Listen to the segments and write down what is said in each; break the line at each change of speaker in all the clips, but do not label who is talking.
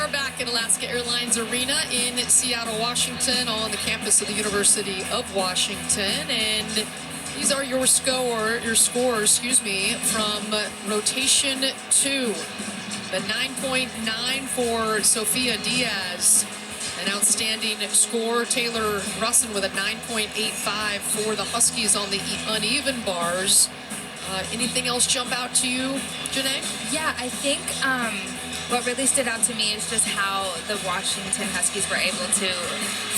are back at Alaska Airlines Arena in Seattle, Washington, on the campus of the University of Washington. And these are your scores, from rotation 2. The 9.9 for Sophia Diaz, an outstanding score. Taylor Russin with a 9.85 for the Huskies on the uneven bars. Anything else jump out to you, Janae?
Yeah, I think what really stood out to me is just how the Washington Huskies were able to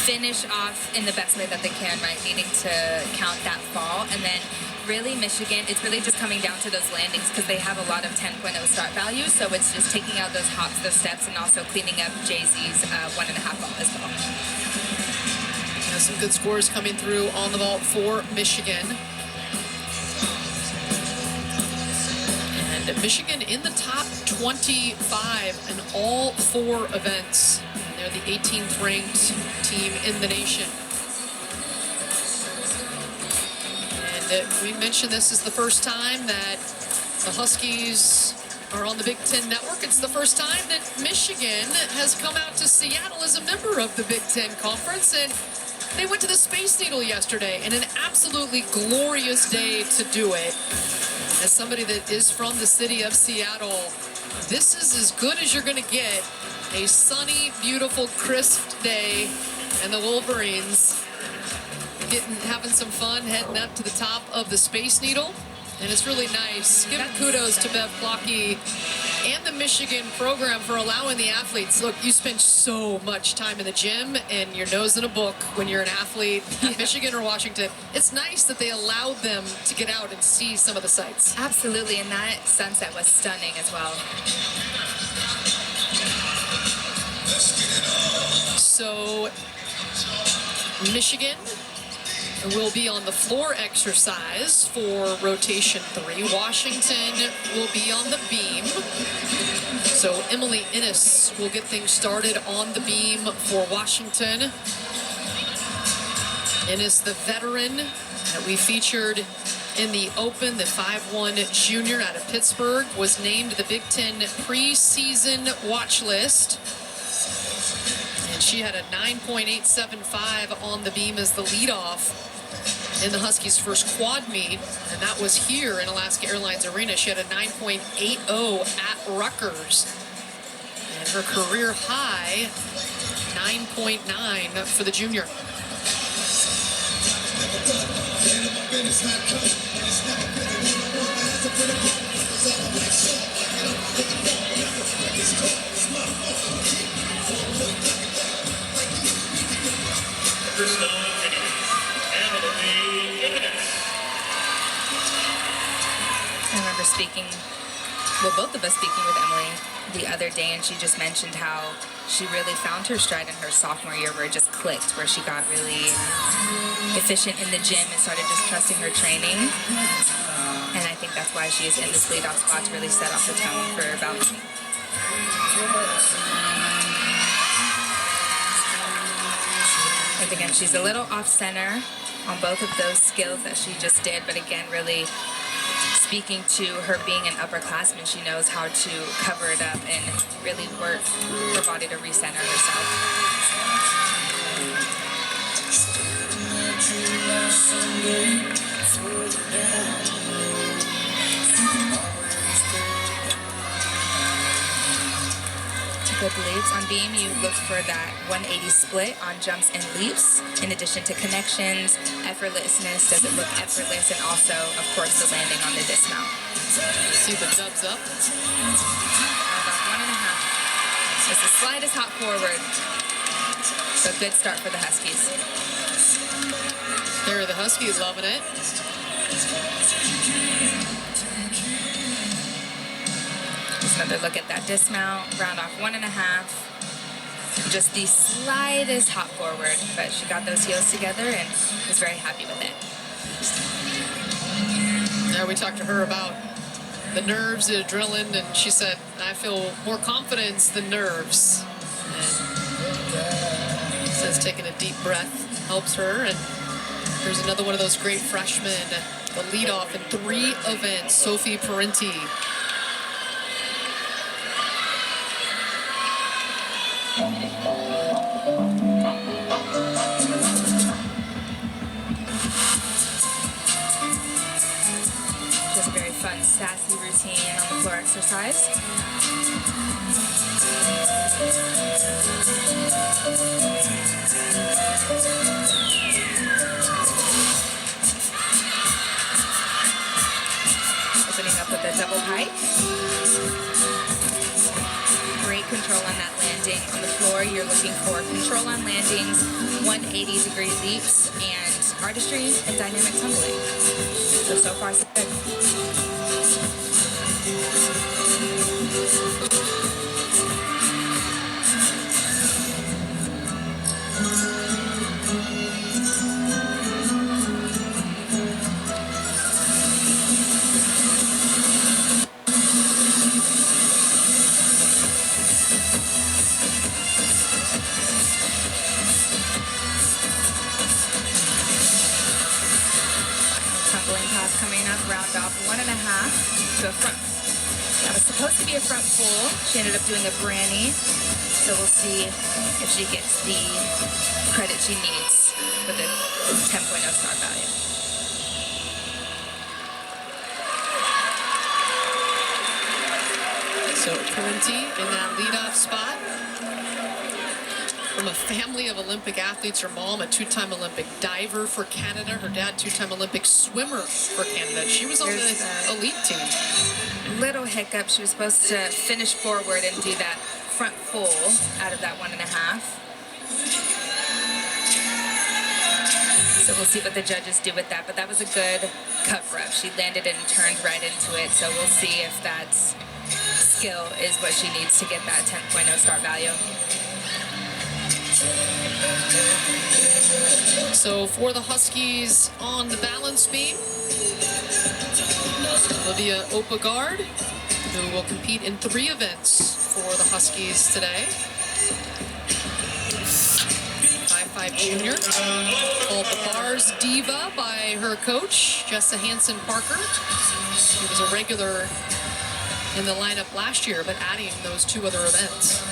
finish off in the best way that they can, right? Needing to count that fall. And then really Michigan, it's really just coming down to those landings because they have a lot of 10.0 start values. So it's just taking out those hops, those steps, and also cleaning up Jay-Z's 1.5 ball as well.
Some good scores coming through on the ball for Michigan. Michigan in the top 25 in all 4 events. And they're the 18th ranked team in the nation. And we mentioned this is the first time that the Huskies are on the Big Ten Network. It's the first time that Michigan has come out to Seattle as a member of the Big Ten Conference. And they went to the Space Needle yesterday, and an absolutely glorious day to do it. As somebody that is from the city of Seattle, this is as good as you're going to get. A sunny, beautiful, crisp day, and the Wolverines having some fun heading up to the top of the Space Needle. And it's really nice. Give kudos to Bev Plotke and the Michigan program for allowing the athletes. Look, you spend so much time in the gym and your nose in a book when you're an athlete at Michigan or Washington. It's nice that they allowed them to get out and see some of the sights.
Absolutely, and that sunset was stunning as well.
So, Michigan will be on the floor exercise for rotation 3. Washington will be on the beam. So Emily Innes will get things started on the beam for Washington. Innes, the veteran that we featured in the Open, the 5'1" junior out of Pittsburgh, was named the Big Ten preseason watch list. And she had a 9.875 on the beam as the leadoff in the Huskies' first quad meet, and that was here in Alaska Airlines Arena. She had a 9.80 at Rutgers, and her career high 9.9 for the junior.
I remember both of us speaking with Emily the other day, and she just mentioned how she really found her stride in her sophomore year where it just clicked, where she got really efficient in the gym and started just trusting her training. And I think that's why she is in this leadoff spot to really set off the tone for balancing. And again, she's a little off center on both of those skills that she just did, but again, really speaking to her being an upperclassman, she knows how to cover it up and really work her body to recenter herself. Good leaps. On beam, you look for that 180 split on jumps and leaps, in addition to connections, effortlessness, does it look effortless, and also, of course, the landing on the dismount.
See the dubs up.
About 1.5. Just the slightest hop forward. So good start for the Huskies.
There are the Huskies loving it.
Another look at that dismount, round off 1.5. Just the slightest hop forward, but she got those heels together and was very happy with it.
Now we talked to her about the nerves, the adrenaline, and she said, I feel more confidence than nerves. And says taking a deep breath helps her. And here's another one of those great freshmen, the leadoff in 3 events, Sophie Parenti.
Just a very fun, sassy routine on the floor exercise. Opening up with a double pike. Great control on that landing. On the floor, you're looking for control on landings, 180-degree leaps, and artistry and dynamic tumbling. So far, so good. Tumbling pass coming up, round off 1.5 to a front. That was supposed to be a front full. She ended up doing a granny. So we'll see if she gets the credit she needs with a 10.0 star value.
So Parenti in that leadoff spot. From a family of Olympic athletes, her mom a two-time Olympic diver for Canada, her dad two-time Olympic swimmer for Canada. She was on the elite team.
Little hiccup. She was supposed to finish forward and do that front full out of that 1.5. So we'll see what the judges do with that, but that was a good cover-up. She landed it and turned right into it, so we'll see if that skill is what she needs to get that 10.0 start value.
So for the Huskies on the balance beam, Olivia Opagard, who will compete in 3 events for the Huskies today. 5'5" junior, called the Bars Diva by her coach, Jessa Hansen-Parker. She was a regular in the lineup last year, but adding those 2 other events.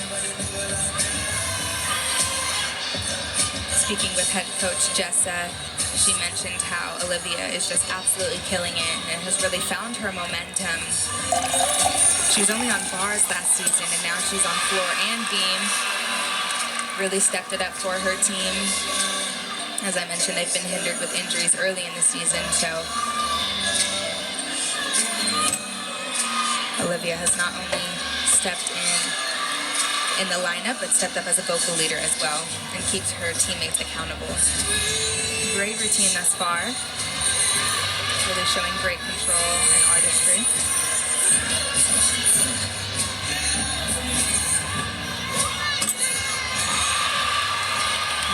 Speaking with head coach Jessa, she mentioned how Olivia is just absolutely killing it and has really found her momentum. She was only on bars last season, and now she's on floor and beam. Really stepped it up for her team. As I mentioned, they've been hindered with injuries early in the season, so Olivia has not only stepped in the lineup, but stepped up as a vocal leader as well and keeps her teammates accountable. Great routine thus far. Really showing great control and artistry.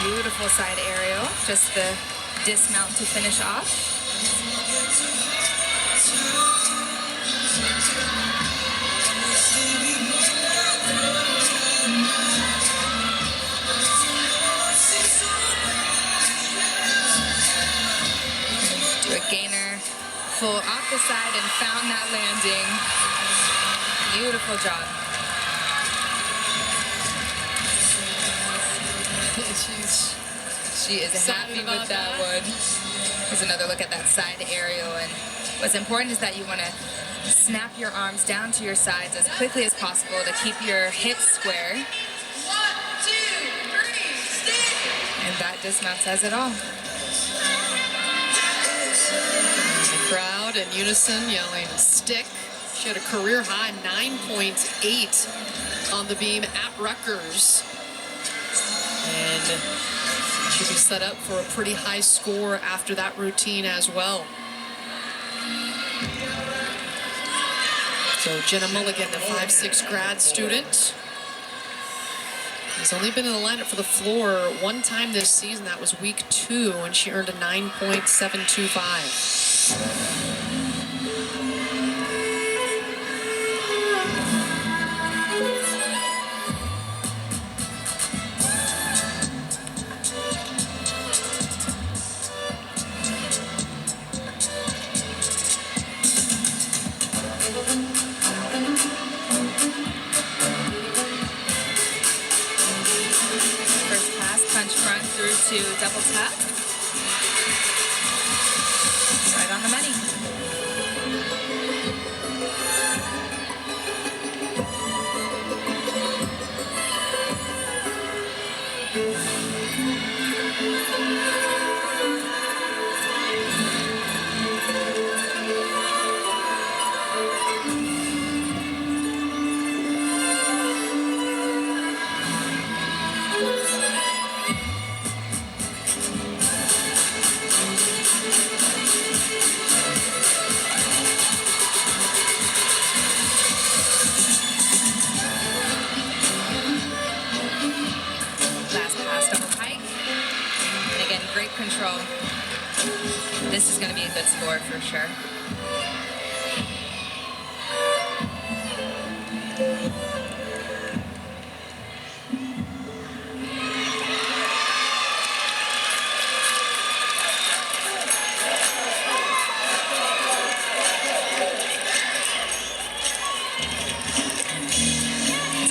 Beautiful side aerial, just the dismount to finish off. Do a gainer, full off the side and found that landing. Beautiful job. She is happy with that one. Here's another look at that side aerial, and what's important is that you want to snap your arms down to your sides as quickly as possible to keep your hips square. 1, 2, 3, stick! And that dismount says it all.
The crowd in unison yelling stick. She had a career high 9.8 on the beam at Rutgers. And she'll be set up for a pretty high score after that routine as well. So Jenna Mulligan, the 5'6" grad student, has only been in the lineup for the floor one time this season. That was week 2, and she earned a 9.725.
to double tuck. Right on the money. Last pass, double pike. And again, great control. This is going to be a good score for sure.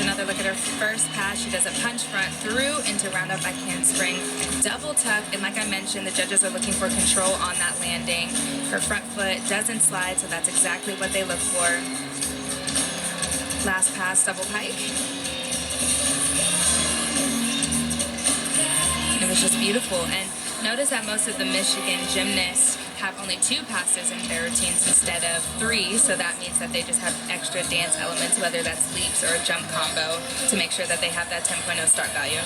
Another look at her first pass. She does a punch front through into round up back handspring, double tuck, and like I mentioned, the judges are looking for control on that landing. Her front foot doesn't slide, so that's exactly what they look for. Last pass, double pike. It was just beautiful. And notice that most of the Michigan gymnasts have only 2 passes in their routines instead of 3, so that means that they just have extra dance elements, whether that's leaps or a jump combo, to make sure that they have that 10.0 start value.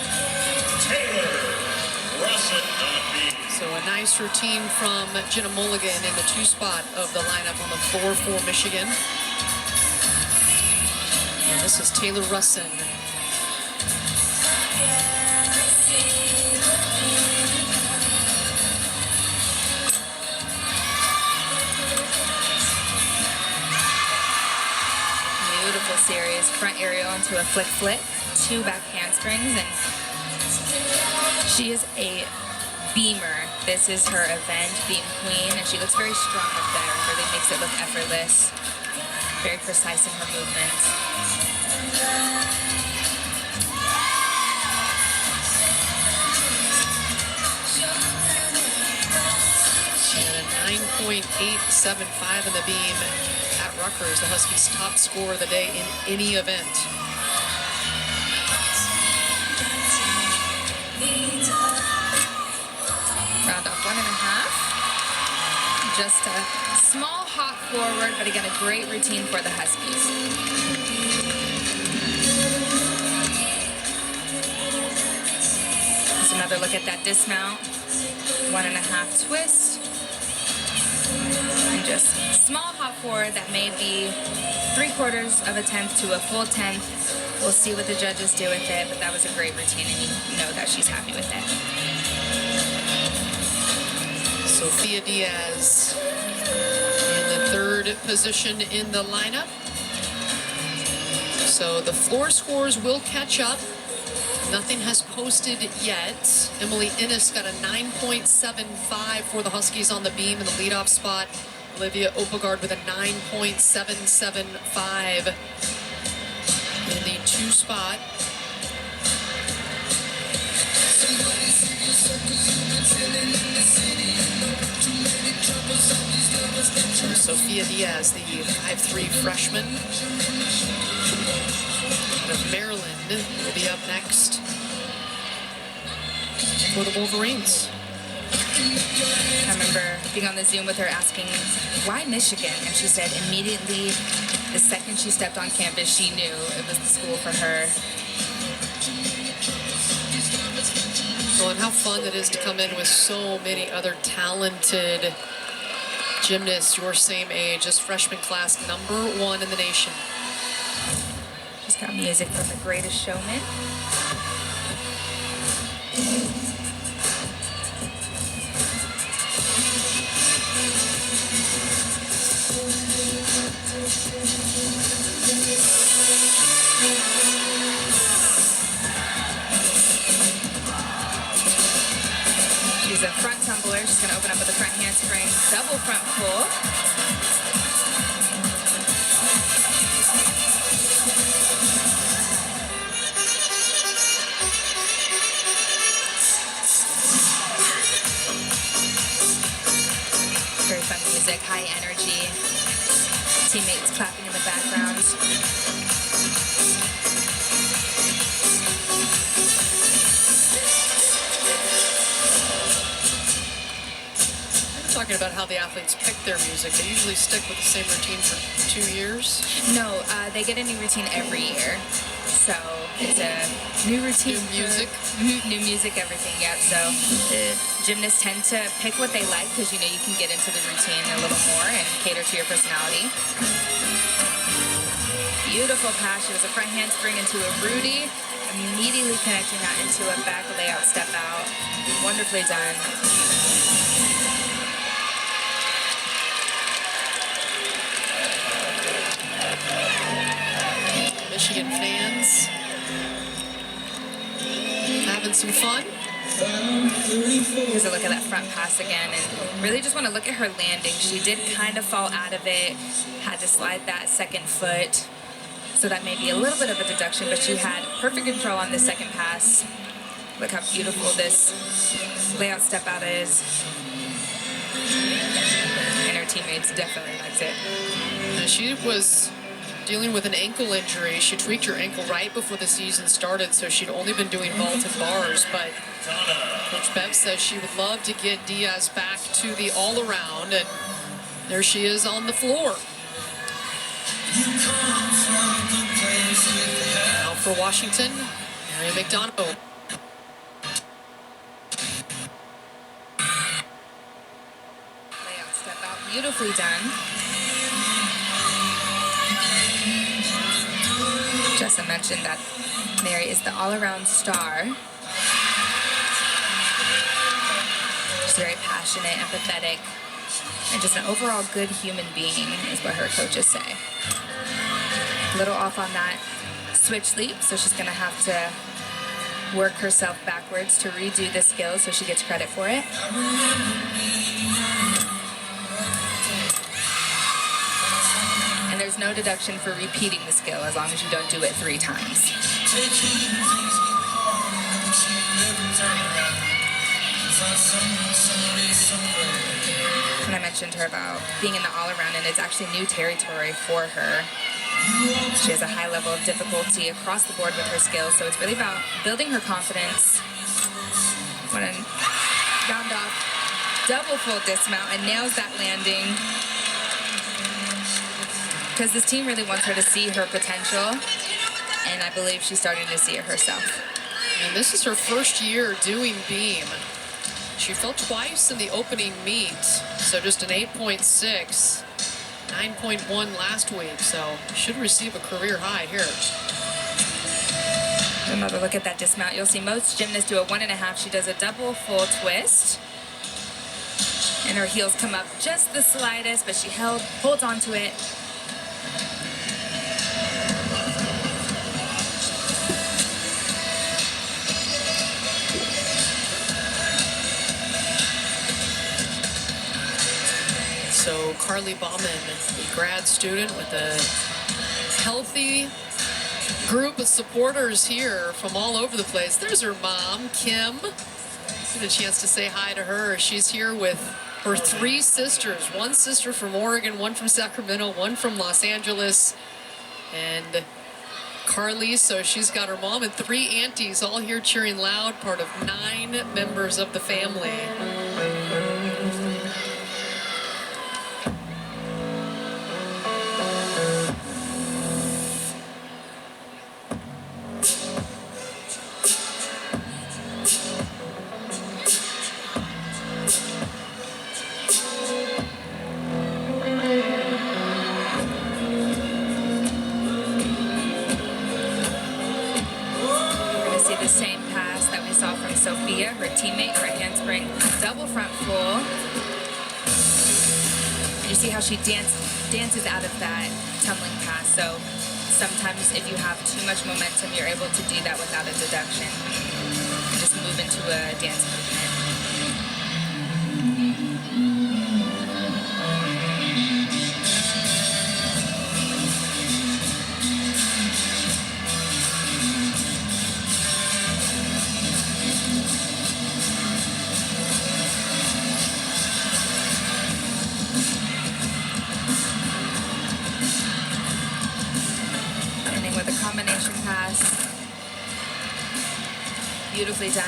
So a nice routine from Jenna Mulligan in the 2 spot of the lineup on the floor for Michigan. And this is Taylor Russin.
Beautiful series, front aerial into a flick flip, 2 back handsprings, and she is a beamer. This is her event, Beam Queen, and she looks very strong up there. Really makes it look effortless. Very precise in her movement.
And a 9.875 in the beam at Rutgers, the Huskies' top score of the day in any event.
Round off 1.5. Just a small hop forward, but again, a great routine for the Huskies. Just another look at that dismount. 1.5 twist. And just small hop forward that may be 3/4 of a tenth to a full tenth. We'll see what the judges do with it, but that was a great routine, and you know that she's happy with it.
Sophia Diaz in the 3rd position in the lineup. So the floor scores will catch up. Nothing has posted yet. Emily Innes got a 9.75 for the Huskies on the beam in the leadoff spot. Olivia Opegard with a 9.775 in the 2 spot. Sophia Diaz, the 5'3" freshman out of Maryland, will be up next for the Wolverines.
I remember being on the Zoom with her asking, why Michigan? And she said immediately, the second she stepped on campus, she knew it was the school for her.
Well, and how fun it is to come in with so many other talented gymnasts your same age. This freshman class, #1 in the nation.
Just got music from The Greatest Showman. She's a front tumbler. She's going to open up with a front handspring, double front pull. teammates clapping in the background.
Talking about how the athletes pick their music. They usually stick with the same routine for 2 years.
No, they get a new routine every year. So it's a new routine.
New music.
New music, everything, yeah. So the gymnasts tend to pick what they like because, you know, you can get into the routine a little more and cater to your personality. Beautiful pass. She was a front handspring into a Rudy, immediately connecting that into a back layout step out. Wonderfully done.
Michigan fans having some fun.
Here's a look at that front pass again, and really just want to look at her landing. She did kind of fall out of it, had to slide that second foot, so that may be a little bit of a deduction, but she had perfect control on the second pass. Look how beautiful this layout step out is. And her teammates definitely liked it.
And she was dealing with an ankle injury. She tweaked her ankle right before the season started, so she'd only been doing vault and bars, but Coach Bev says she would love to get Diaz back to the all-around, and there she is on the floor. Now for Washington, Mary McDonough.
Layout step out, beautifully done. Jessa mentioned that Mary is the all-around star. She's very passionate, empathetic, and just an overall good human being is what her coaches say. A little off on that switch leap, so she's going to have to work herself backwards to redo the skill so she gets credit for it. And there's no deduction for repeating the skill as long as you don't do it 3 times. And I mentioned her about being in the all-around, and it's actually new territory for her. She has a high level of difficulty across the board with her skills, so it's really about building her confidence. Want to round off double full dismount and nails that landing. Because this team really wants her to see her potential, and I believe she's starting to see it herself.
And this is her first year doing beam. She fell twice in the opening meet, so just an 8.6, 9.1 last week, so should receive a career high here.
Another look at that dismount. You'll see most gymnasts do a 1.5. She does a double full twist, and her heels come up just the slightest, but she holds onto it.
So Carly Bauman, a grad student with a healthy group of supporters here from all over the place. There's her mom, Kim. Get a chance to say hi to her. She's here with her 3 sisters. One sister from Oregon, one from Sacramento, one from Los Angeles. And Carly, so she's got her mom and 3 aunties all here cheering loud, part of 9 members of the family.
Her teammate, her handspring, double front full. And you see how she dances out of that tumbling pass. So sometimes if you have too much momentum, you're able to do that without a deduction. And just move into a dance movement. combination pass. Beautifully done.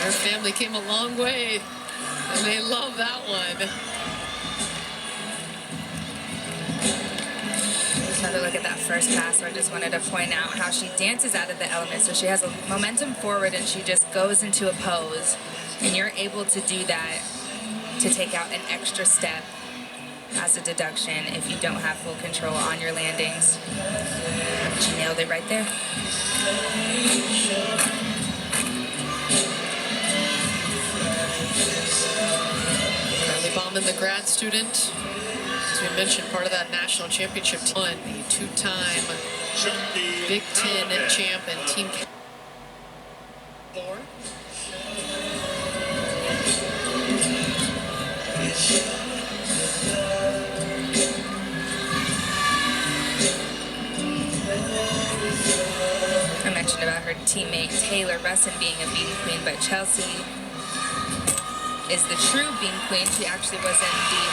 Her family came a long way, and they love that one.
Another look at that first pass where I just wanted to point out how she dances out of the element. So she has a momentum forward and she just goes into a pose. And you're able to do that to take out an extra step as a deduction if you don't have full control on your landings. She nailed it right there.
Bauman, the grad student, as we mentioned, part of that national championship team, the two-time Big Ten champ and team captain.
I mentioned about her teammate Taylor Russin being a beam queen, but Chelsea is the true beam queen. She actually was in the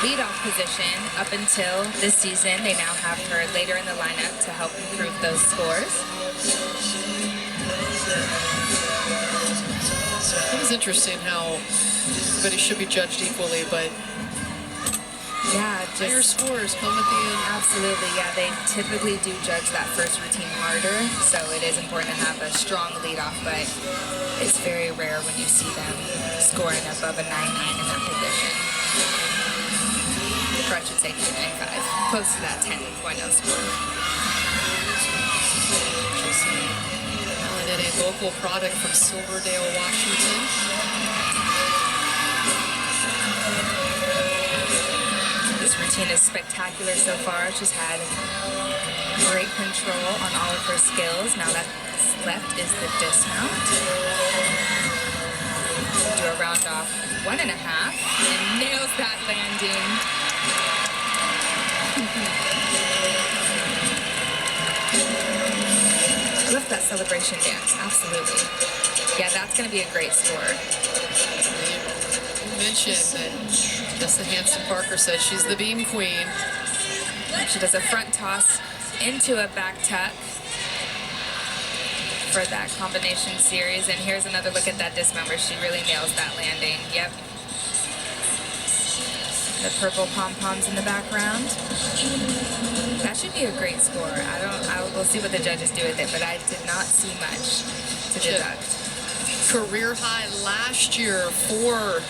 leadoff position up until this season. They now have her later in the lineup to help improve those scores.
It was interesting how everybody should be judged equally, but
yeah,
higher scores come at the end.
Absolutely, yeah. They typically do judge that first routine harder, so it is important to have a strong leadoff, but it's very rare when you see them scoring above a 9-9 in that position. Or I should say 9-5, close to that 10.0 score.
Alan, a local product from Silverdale, Washington.
This routine is spectacular so far. She's had great control on all of her skills. Now that's left is the dismount. Do a round off 1.5 and nails that landing. Love that celebration dance, absolutely. Yeah, that's going to be a great score.
You mentioned that Jessica Hansen-Parker said she's the beam queen.
She does a front toss into a back tuck for that combination series. And here's another look at that dismount where she really nails that landing. Yep. The purple pom-poms in the background. That should be a great score. We'll see what the judges do with it, but I did not see much to deduct.
Career high last year for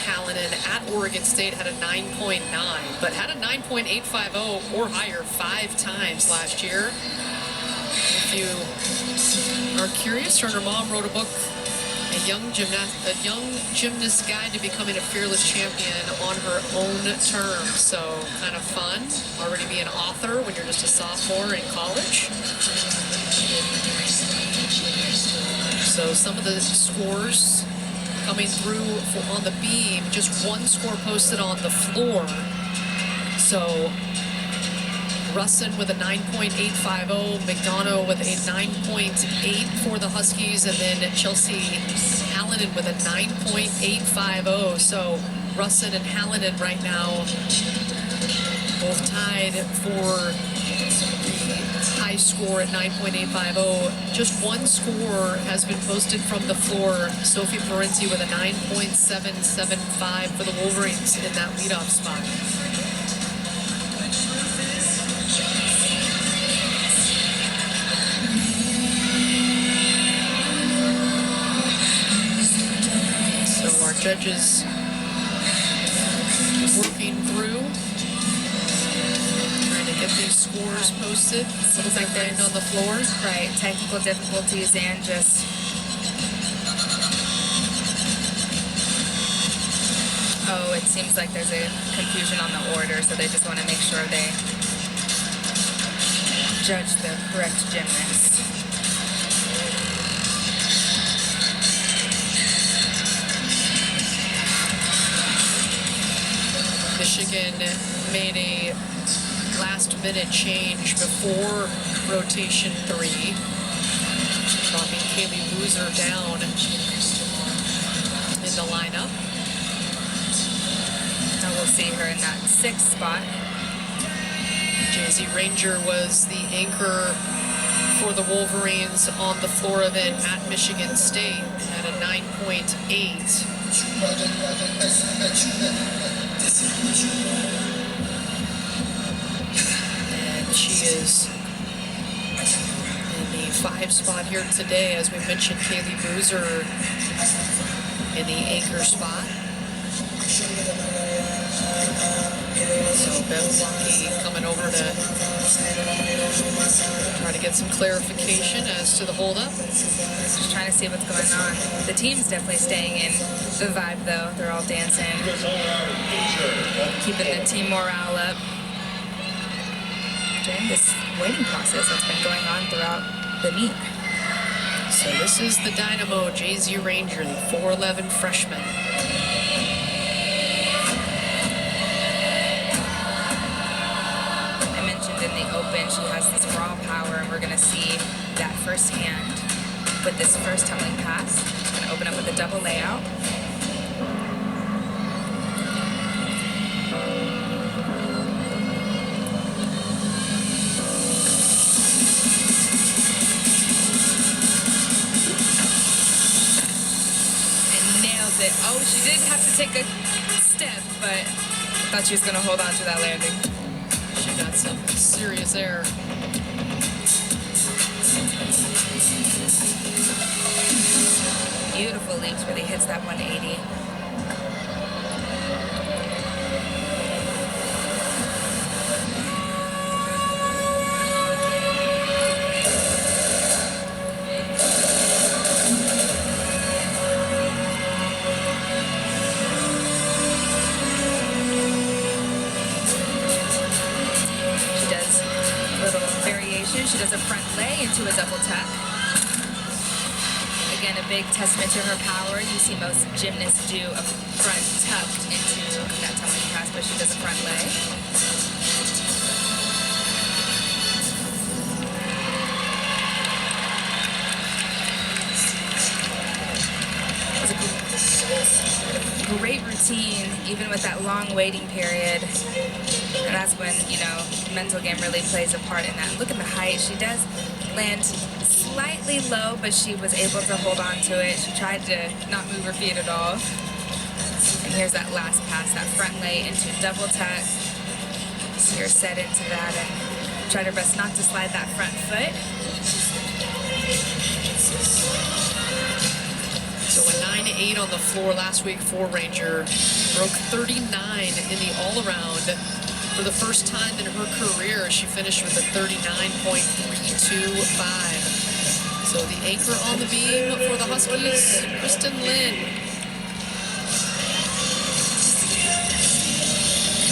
Hallinan at Oregon State, had a 9.9, but had a 9.850 or higher 5 times last year. If you are curious, her mom wrote a book, a young gymnast guide to becoming a fearless champion on her own terms. So kind of fun. Already be an author when you're just a sophomore in college. So some of the scores coming through on the beam, just one score posted on the floor. So Russin with a 9.850, McDonough with a 9.8 for the Huskies, and then Chelsea Hallinan with a 9.850. So Russin and Hallinan right now both tied for the high score at 9.850. Just one score has been posted from the floor. Sophie Parenzi with a 9.775 for the Wolverines in that leadoff spot. So our judges working through, trying to get these scores posted.
Seems like they're
on the floor.
Right, technical difficulties and just it seems like there's a confusion on the order, so they just want to make sure they judge the correct gymnast.
Michigan made a last-minute change before rotation 3. Dropping Kaylee Boozer down in the lineup.
Now we'll see her in that 6th spot.
Jay-Z Ranger was the anchor for the Wolverines on the floor event at Michigan State at a 9.8. And she is in the 5 spot here today. As we mentioned, Kaylee Boozer in the anchor spot. So Bev Lucky coming over to try to get some clarification as to the holdup.
Just trying to see what's going on. The team's definitely staying in the vibe, though. They're all dancing, keeping the team morale up during this waiting process that's been going on throughout the meet.
So this is the Dynamo Jay-Z Ranger, the 4'11 freshman.
In the open, she has this raw power, and we're going to see that firsthand with this first tumbling pass. She's going to open up with a double layout. And nails it. Oh, she did have to take a step, but I thought she was going to hold on to that landing.
She got some serious air.
Beautiful leaps, really hits that 180. She does a front lay into a double tuck. Again, a big testament to her power. You see most gymnasts do a front tuck into that tumbling pass, but she does a front lay. It was a great routine, even with that long waiting period. And that's when, you know, mental game really plays a part in that. Look at the height. She does land slightly low, but she was able to hold on to it. She tried to not move her feet at all. And here's that last pass, that front lay into double tuck. See her set into that and tried her best not to slide that front foot.
So a 9.8 on the floor last week for Ranger. Broke 39 in the all-around. For the first time in her career, she finished with a 39.325. So the anchor on the beam for the Huskies, Kristen Lynn.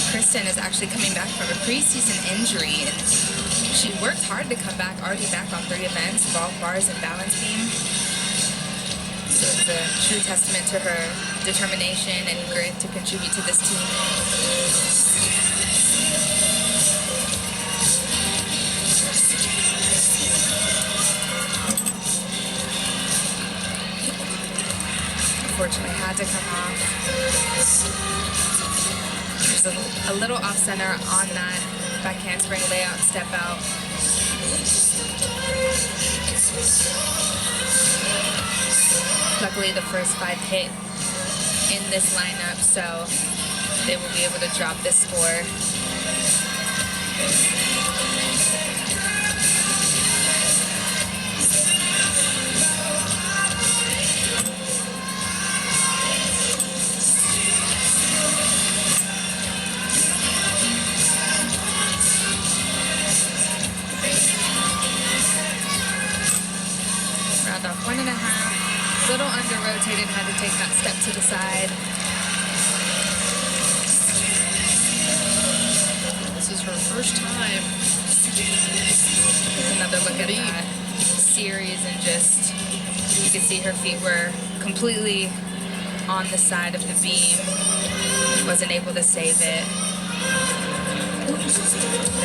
Kristen is actually coming back from a preseason injury, and she worked hard to come back, already back on 3 events, vault, bars, and balance beam. So it's a true testament to her determination and grit to contribute to this team. Unfortunately, had to come off. There's a little off center on that back handspring layout step out. Luckily, the first 5 hit in this lineup, so they will be able to drop this score. Round off 1.5. Little under rotated, had to take that step to the side.
This is her first time.
Here's another look at that series, and just, you can see her feet were completely on the side of the beam. Wasn't able to save it. But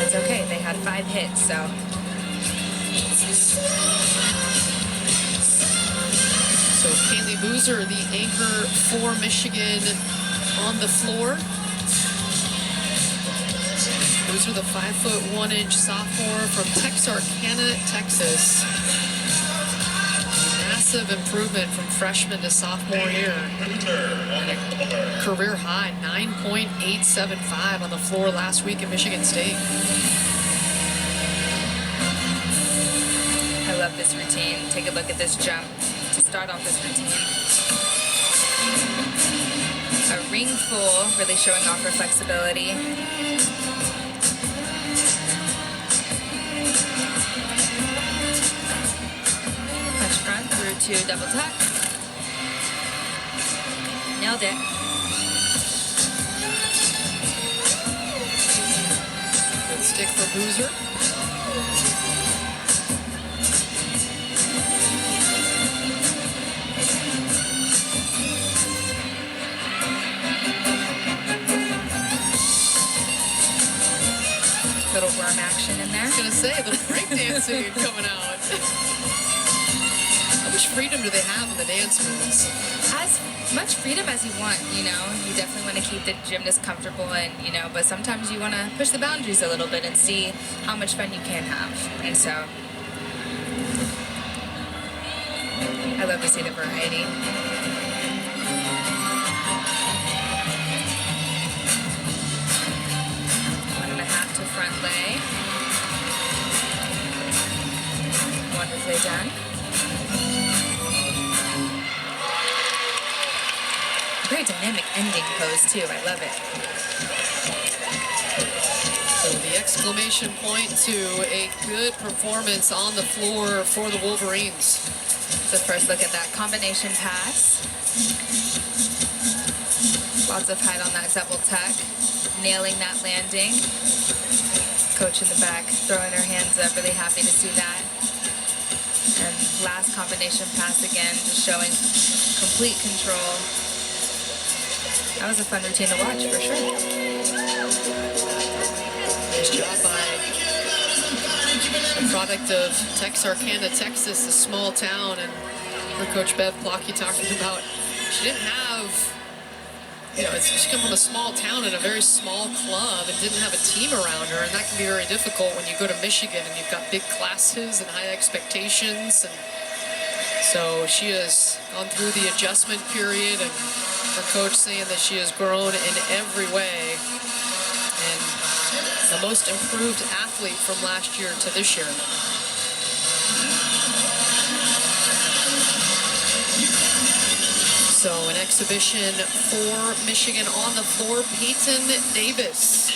it's okay, they had 5 hits, so
Boozer, the anchor for Michigan, on the floor. Boozer, the 5'1" sophomore from Texarkana, Texas. Massive improvement from freshman to sophomore here. And a career high 9.875 on the floor last week at Michigan State.
I love this routine. Take a look at this jump to start off this routine. A ring full, really showing off her flexibility. Punch front through to double tuck. Nailed it.
Good stick for Boozer.
Little worm action in there.
I was going to say, a little breakdancing coming out. How much freedom do they have in the dance moves?
As much freedom as you want, you know. You definitely want to keep the gymnast comfortable and, you know, but sometimes you want to push the boundaries a little bit and see how much fun you can have. And so, I love to see the variety. 1.5 to front lay. Wonderfully done. Very dynamic ending pose too. I love it.
So the exclamation point to a good performance on the floor for the Wolverines.
The first look at that combination pass. Lots of height on that double tuck. Nailing that landing. Coach in the back throwing her hands up. Really happy to see that. And last combination pass again, just showing complete control. That was a fun routine to watch, for sure.
Nice job by a product of Texarkana, Texas, a small town, and her coach Bev Plocky talking about she didn't have, you know, she come from a small town in a very small club and didn't have a team around her, and that can be very difficult when you go to Michigan and you've got big classes and high expectations. And so she has gone through the adjustment period, and her coach saying that she has grown in every way and the most improved athlete from last year to this year. So an exhibition for Michigan on the floor. Peyton Davis.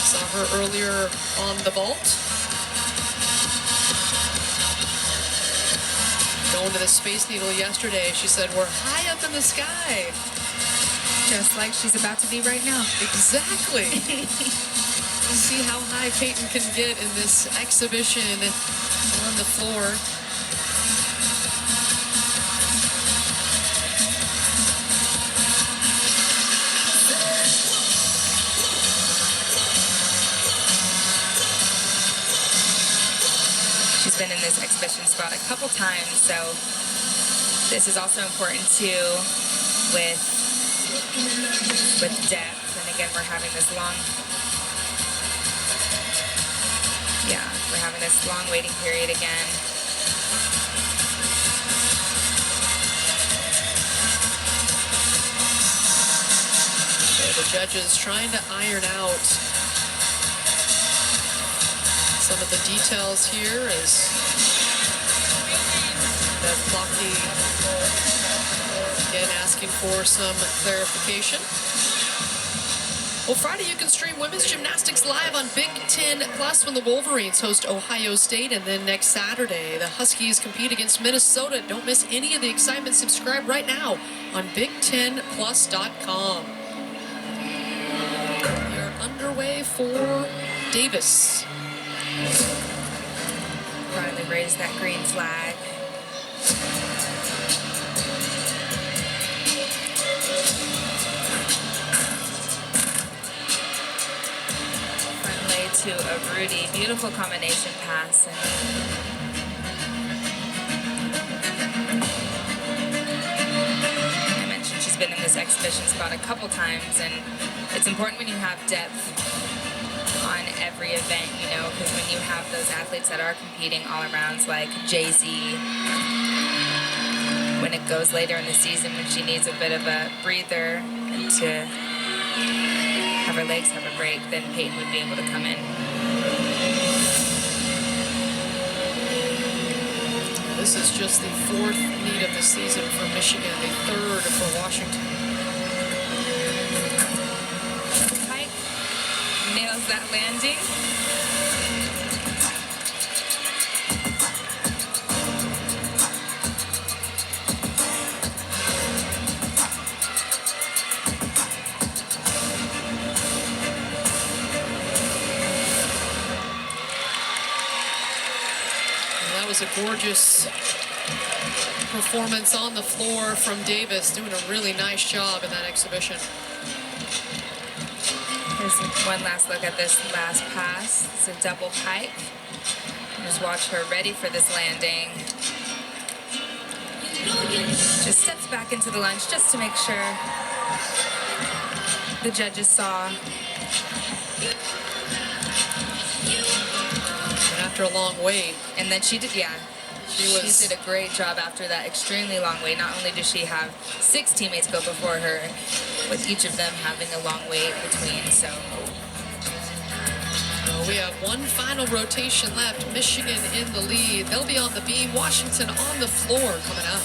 Saw her earlier on the vault. Going to the Space Needle yesterday, she said, we're high up in the sky.
Just like she's about to be right now.
Exactly. We'll see how high Peyton can get in this exhibition on the floor.
She's been in this exhibition spot a couple times, so this is also important too with depth. And again, we're having this long, we're having this long waiting period again.
So the judges trying to iron out some of the details here as Bev Plocky again asking for some clarification. Well, Friday you can stream women's gymnastics live on Big Ten Plus when the Wolverines host Ohio State, and then next Saturday the Huskies compete against Minnesota. Don't miss any of the excitement. Subscribe right now on BigTenPlus.com. We are underway for Davis.
Finally raise that green flag. Front lay to a Rudy. Beautiful combination pass. And been in this exhibition spot a couple times, and it's important when you have depth on every event, you know, because when you have those athletes that are competing all arounds like Jay-Z, when it goes later in the season, when she needs a bit of a breather and to have her legs have a break, then Peyton would be able to come in.
This is just the 4th meet of the season for Michigan, the 3rd for Washington.
Pike nails that landing.
That was a gorgeous performance on the floor from Davis, doing a really nice job in that exhibition.
Here's one last look at this last pass. It's a double pike. Just watch her ready for this landing. Just steps back into the lunge just to make sure the judges saw.
And after a long wait.
And then she did, yeah. She did a great job after that extremely long wait. Not only did she have 6 teammates go before her, with each of them having a long wait between, so.
We have one final rotation left. Michigan in the lead. They'll be on the beam. Washington on the floor coming up.